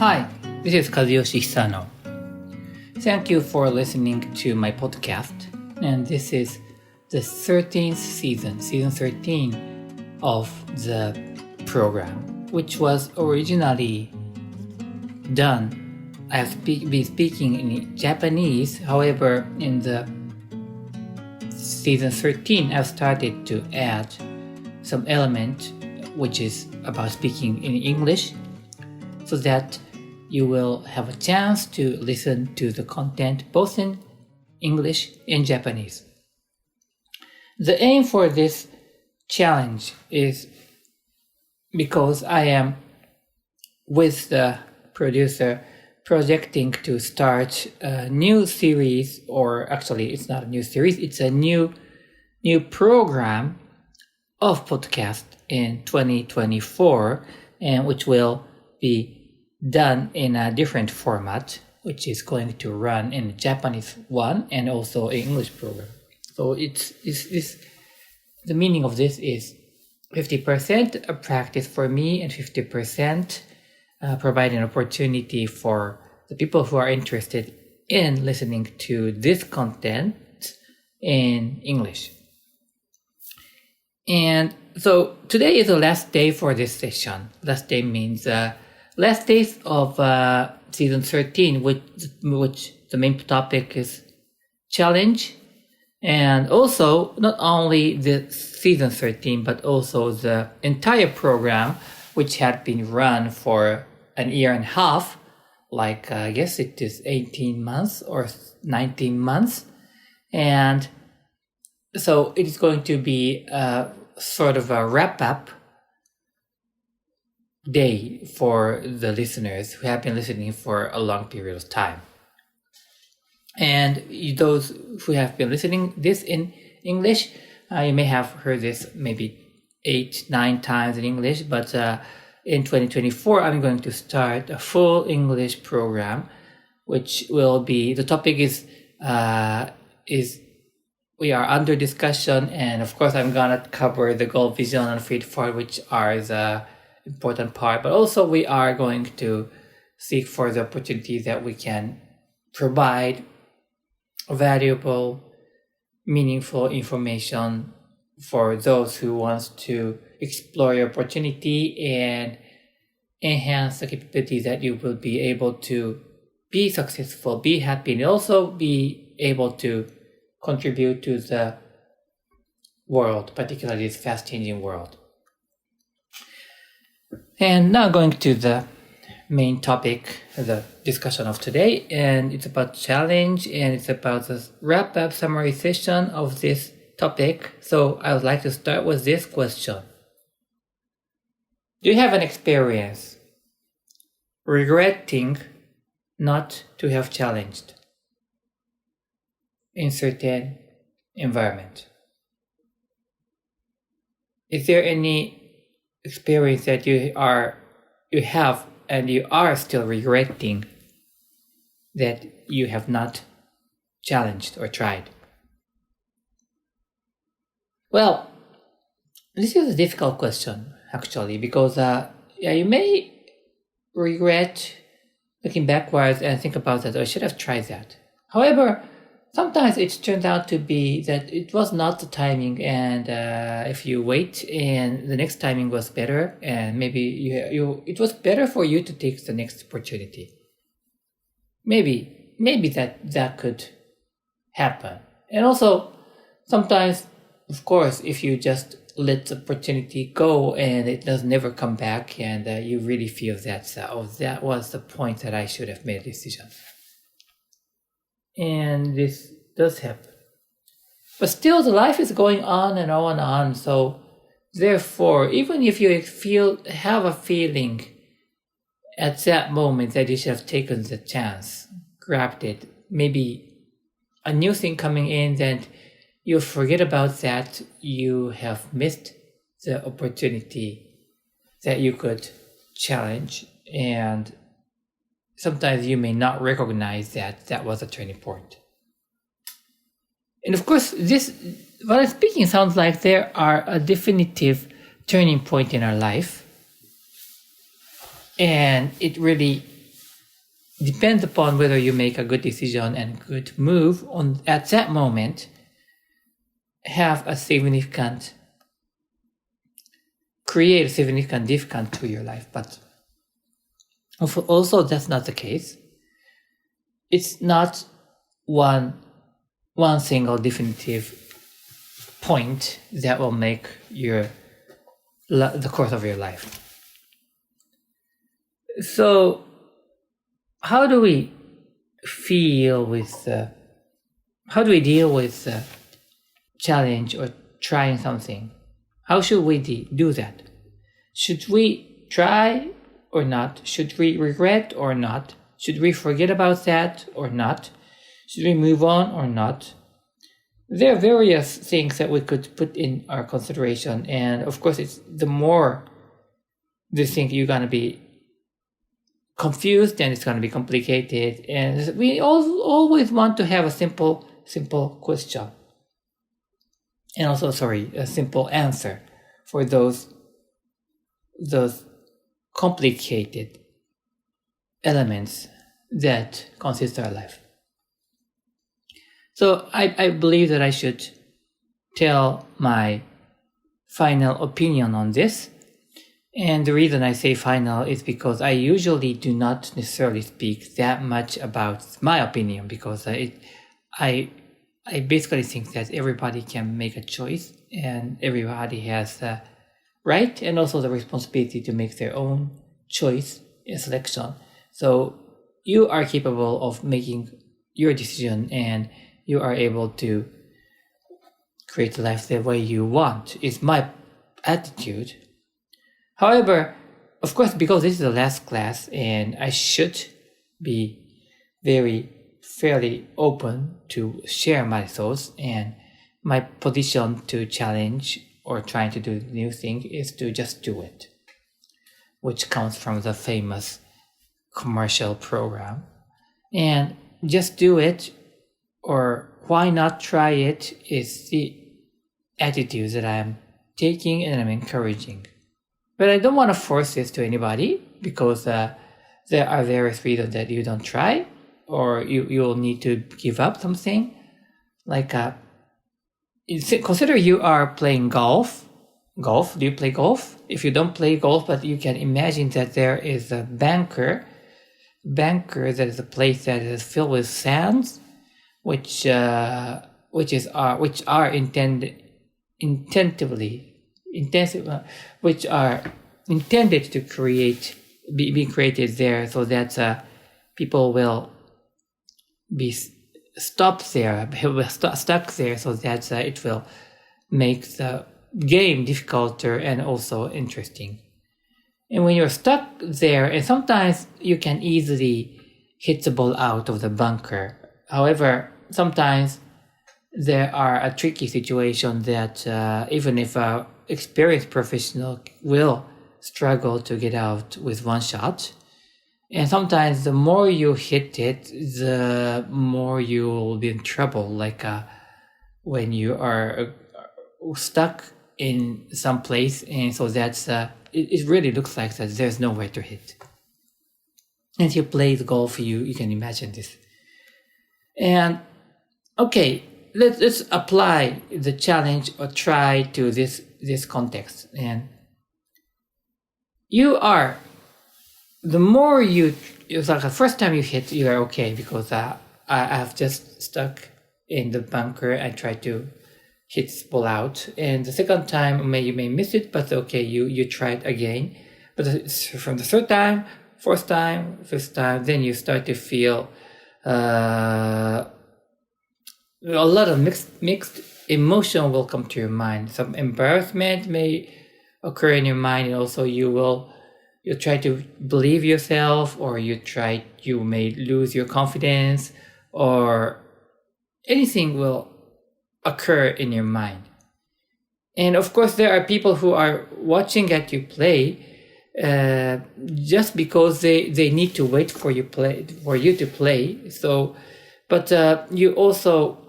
Hi, this is Kazuyoshi Hisano. Thank you for listening to my podcast, and this is the 13th season 13 of the program, which was originally done. I have been speaking in Japanese, however, in the season 13, I've started to add some element which is about speaking in English, so that you will have a chance to listen to the content both in English and Japanese. The aim for this challenge is because I am with the producer projecting to start a new series, or actually it's not a new series, it's a new program of podcast in 2024, and which will be done in a different format, which is going to run in Japanese one and also an English program. So it's the meaning of this is 50% a practice for me and 50% provide an opportunity for the people who are interested in listening to this content in English. And so today is the last day for this session. Last day means last days of season 13, which the main topic is challenge. And also not only the season 13, but also the entire program, which had been run for an year and a half, like I guess it is 18 months or 19 months. And so it is going to be sort of a wrap-up day for the listeners who have been listening for a long period of time. And those who have been listening this in English, you may have heard this maybe 8-9 times in English, but in 2024, I'm going to start a full English program, which will be, the topic is we are under discussion, and of course I'm gonna cover the goal, vision, and feed forward, which are the important part, but also we are going to seek for the opportunities that we can provide valuable, meaningful information for those who want to explore your opportunity and enhance the capabilities that you will be able to be successful, be happy, and also be able to contribute to the world, particularly this fast-changing world. And now going to the main topic, the discussion of today, and it's about challenge, and it's about the wrap-up summary session of this topic. So I would like to start with this question. Do you have an experience regretting not to have challenged in certain environment? Is there any experience that you have and you are still regretting that you have not challenged or tried? Well, this is a difficult question actually, because you may regret looking backwards and think about that, I should have tried that. However, sometimes it turns out to be that it was not the timing, and if you wait and the next timing was better, and maybe it was better for you to take the next opportunity. Maybe that could happen. And also, sometimes, of course, if you just let the opportunity go and it does never come back, and you really feel that, that was the point that I should have made a decision. And this does happen. But still, the life is going on and on and on. So therefore, even if you have a feeling at that moment that you should have taken the chance, grabbed it, maybe a new thing coming in, then you forget about that, you have missed the opportunity that you could challenge, and sometimes you may not recognize that was a turning point. And of course, what I'm speaking sounds like there are a definitive turning point in our life, and it really depends upon whether you make a good decision and good move on at that moment, create a significant difference to your life. But also that's not the case. It's not one single definitive point that will make the course of your life. So how do we deal with the challenge or trying something? How should we do that? Should we try or not? Should we regret or not? Should we forget about that or not? Should we move on or not? There are various things that we could put in our consideration, and of course, it's the more you think you're gonna be confused, and it's gonna be complicated. And we always want to have a simple question, and also, a simple answer for those complicated elements that consist our life. So I believe that I should tell my final opinion on this. And the reason I say final is because I usually do not necessarily speak that much about my opinion, because I basically think that everybody can make a choice, and everybody has the right and also the responsibility to make their own choice and selection. So you are capable of making your decision, and you are able to create a life the way you want, is my attitude. However, of course, because this is the last class and I should be fairly open to share my thoughts, and my position to challenge or trying to do new thing is to just do it, which comes from the famous commercial program. And just do it, or why not try it, is the attitude that I'm taking and I'm encouraging. But I don't want to force this to anybody, because there are various reasons that you don't try, or you'll need to give up something. Like, consider you are playing golf. Do you play golf? If you don't play golf, but you can imagine that there is a bunker that is a place that is filled with sands, which are intended to be created there, so that people will be stuck there, so that it will make the game difficulter and also interesting. And when you're stuck there, and sometimes you can easily hit the ball out of the bunker. However, sometimes there are a tricky situation that even if an experienced professional will struggle to get out with one shot. And sometimes the more you hit it, the more you will be in trouble. Like when you are stuck in some place, and so that's it really looks like that there's nowhere to hit. And if you play the golf, you can imagine this. And okay, let's apply the challenge or try to this context. And the more it's like the first time you hit, you are okay, because I have just stuck in the bunker. I try to hit this ball out, and the second time you may miss it, but okay, you try it again. But from the third time, fourth time, fifth time, then you start to feel a lot of mixed emotion will come to your mind. Some embarrassment may occur in your mind, and also you try to believe yourself, or you may lose your confidence, or anything will occur in your mind. And of course, there are people who are watching at you play just because they need to wait for you to play. So, but you also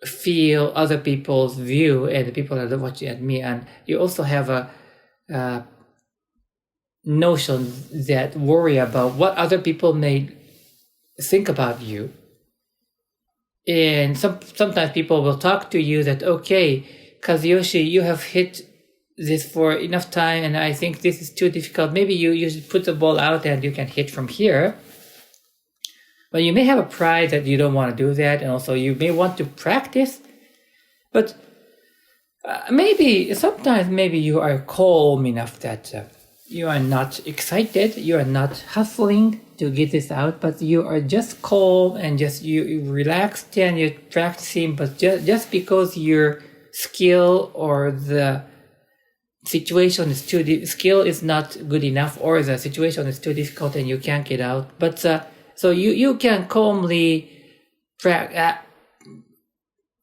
feel other people's view, and the people that are watching at me, and you also have a notions that worry about what other people may think about you. And sometimes people will talk to you that, okay, Kazuyoshi, you have hit this for enough time and I think this is too difficult. Maybe you should put the ball out and you can hit from here. But you may have a pride that you don't want to do that, and also you may want to practice. But sometimes you are calm enough that you are not excited, you are not hustling to get this out, but you are just calm and just you relaxed and you're practicing. But just because your skill or the situation is skill is not good enough, or the situation is too difficult and you can't get out. But so you can calmly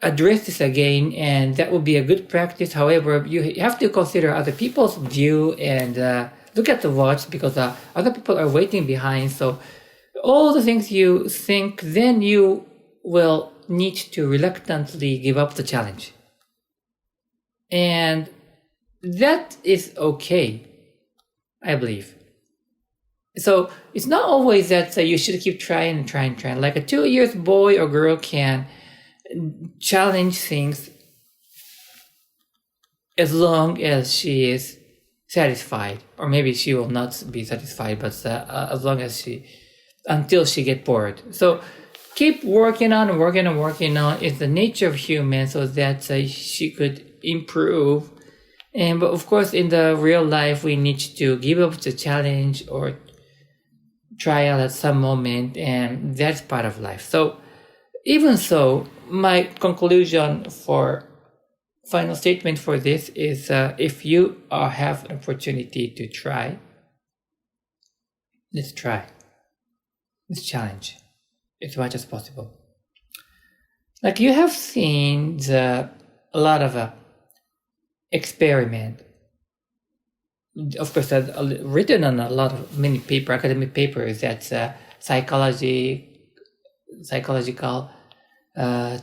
address this again, and that would be a good practice. However, you have to consider other people's view and look at the watch, because other people are waiting behind. So all the things you think, then you will need to reluctantly give up the challenge. And that is okay, I believe. So it's not always that you should keep trying and trying. Like a 2 years boy or girl can challenge things as long as she is satisfied, or maybe she will not be satisfied, but as long as until she get bored. So keep working on is the nature of humans, so that she could improve. But of course, in the real life, we need to give up the challenge or trial at some moment, and that's part of life. So even so, my conclusion for final statement for this is if you have an opportunity to try, let's try. Let's challenge as much as possible. Like you have seen a lot of experiment. Of course, written on many academic papers, that's psychological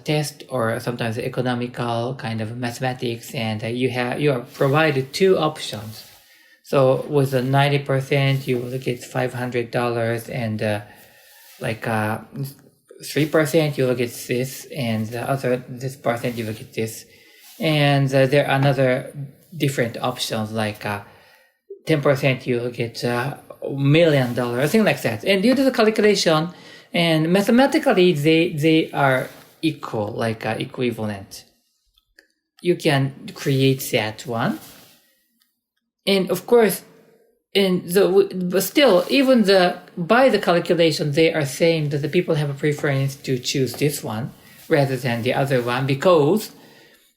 test, or sometimes economical kind of mathematics, and you are provided two options. So with a 90%, you will get $500, and 3% you will get this, and this percent you will get this. And there are another different options, like 10% you will get $1 million, thing like that. And due to the calculation, and mathematically they are equal, like equivalent. You can create that one. And of course, but still, even by the calculation, they are saying that the people have a preference to choose this one rather than the other one, because,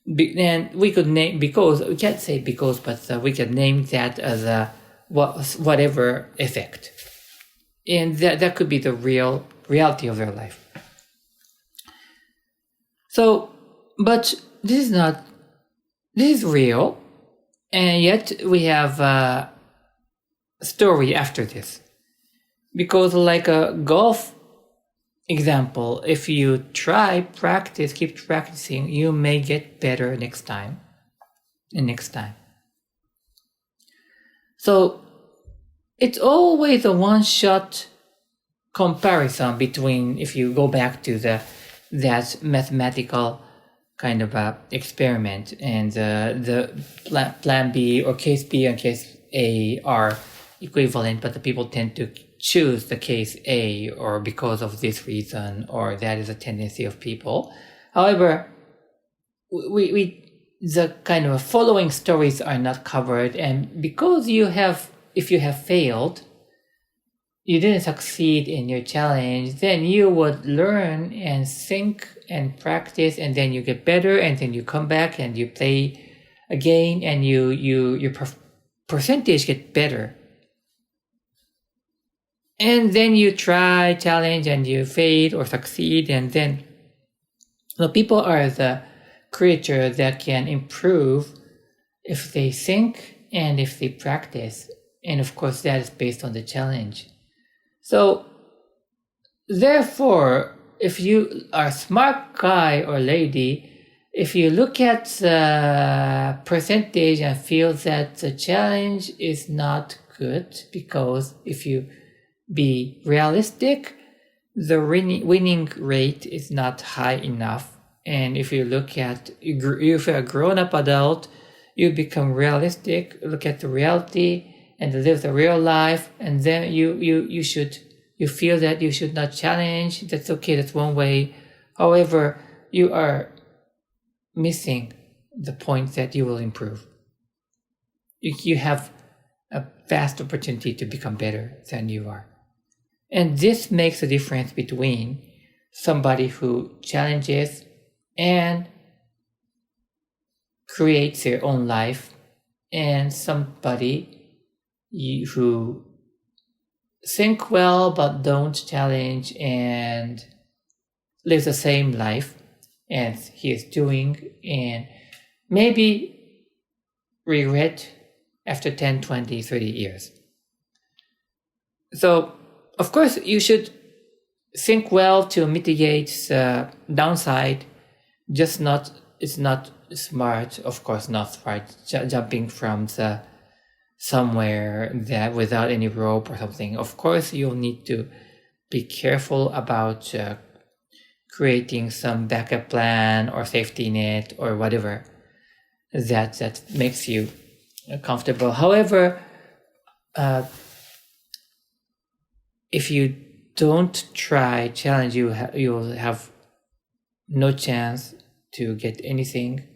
and we could name, because, we can't say because, but we can name that as whatever effect. And that could be the reality of their life. So, but this is real, and yet we have a story after this. Because like a golf example, if you keep practicing, you may get better next time and next time. So it's always a one-shot comparison between, if you go back to that mathematical kind of experiment, and the plan B or case B and case A are equivalent, but the people tend to choose the case A, or because of this reason, or that is a tendency of people. However, the kind of following stories are not covered, and because if you have failed, you didn't succeed in your challenge, then you would learn and think and practice, and then you get better, and then you come back and you play again, and your percentage get better. And then you try, challenge, and you fail or succeed, and then people are the creature that can improve if they think and if they practice. And of course, that is based on the challenge. So, therefore, if you are a smart guy or lady, if you look at the percentage and feel that the challenge is not good, because if you be realistic, the winning rate is not high enough. And if you look at, if you're a grown-up adult, you become realistic, look at the reality and live the real life, and then you feel that you should not challenge. That's okay, that's one way. However, you are missing the point that you will improve. You have a vast opportunity to become better than you are. And this makes a difference between somebody who challenges and creates their own life and somebody who think well but don't challenge and lives the same life as he is doing, and maybe regret after 10, 20, 30 years. So, of course, you should think well to mitigate the downside. It's not smart, of course, not smart, jumping from somewhere that without any rope or something. Of course, you'll need to be careful about creating some backup plan or safety net or whatever that makes you comfortable. However, if you don't try challenge, you'll have no chance to get anything.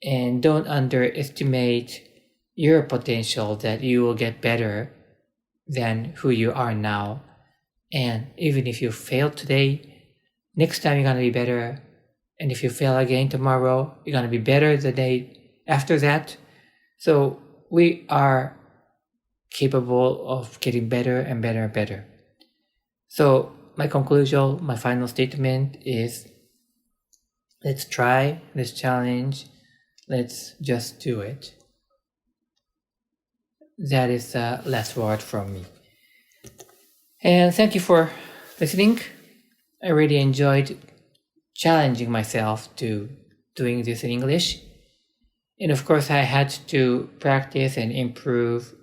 And don't underestimate your potential that you will get better than who you are now. And even if you fail today, next time you're going to be better. And if you fail again tomorrow, you're going to be better the day after that. So we are capable of getting better and better and better. So my conclusion, my final statement is, let's try, let's challenge, let's just do it. That is the last word from me. And thank you for listening. I really enjoyed challenging myself to doing this in English. And of course, I had to practice and improve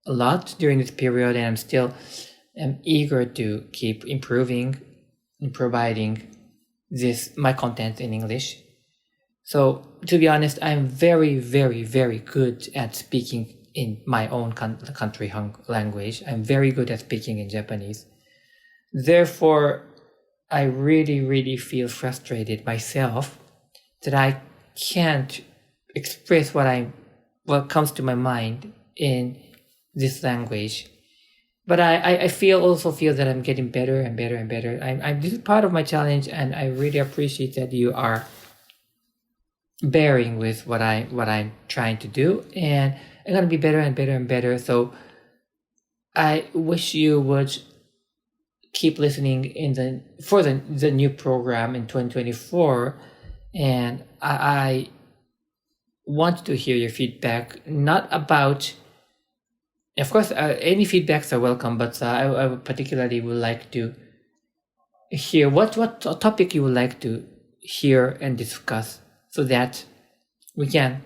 a lot during this period, and I'm still eager to keep improving and providing my content in English. So to be honest, I'm very, very, very good at speaking in my own country language. I'm very good at speaking in Japanese. Therefore, I really, really feel frustrated myself that I can't express what comes to my mind in this language. But I also feel that I'm getting better and better and better. This is part of my challenge, and I really appreciate that you are bearing with what I'm trying to do, and I'm gonna be better and better and better. So I wish you would keep listening for the new program in 2024, and I want to hear your feedback, not about. Of course, any feedbacks are welcome, but I particularly would like to hear what topic you would like to hear and discuss, so that we can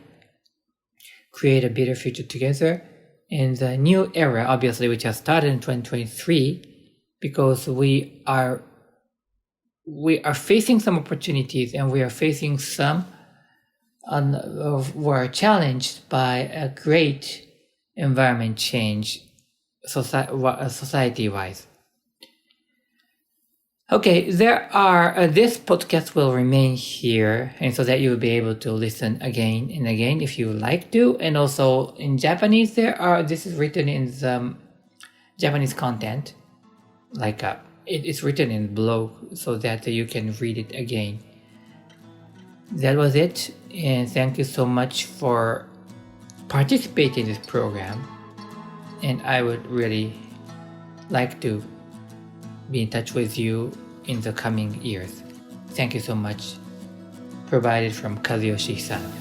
create a better future together in the new era, obviously, which has started in 2023, because we are facing some opportunities, and we are facing some we're challenged by a great environment change society-wise. Okay, this podcast will remain here, and so that you will be able to listen again and again if you would like to. And also in Japanese, this is written in the Japanese content, like it's written in blog, so that you can read it again. That was it, and thank you so much for participate in this program, and I would really like to be in touch with you in the coming years. Thank you so much. Provided from Kazuyoshi Sano.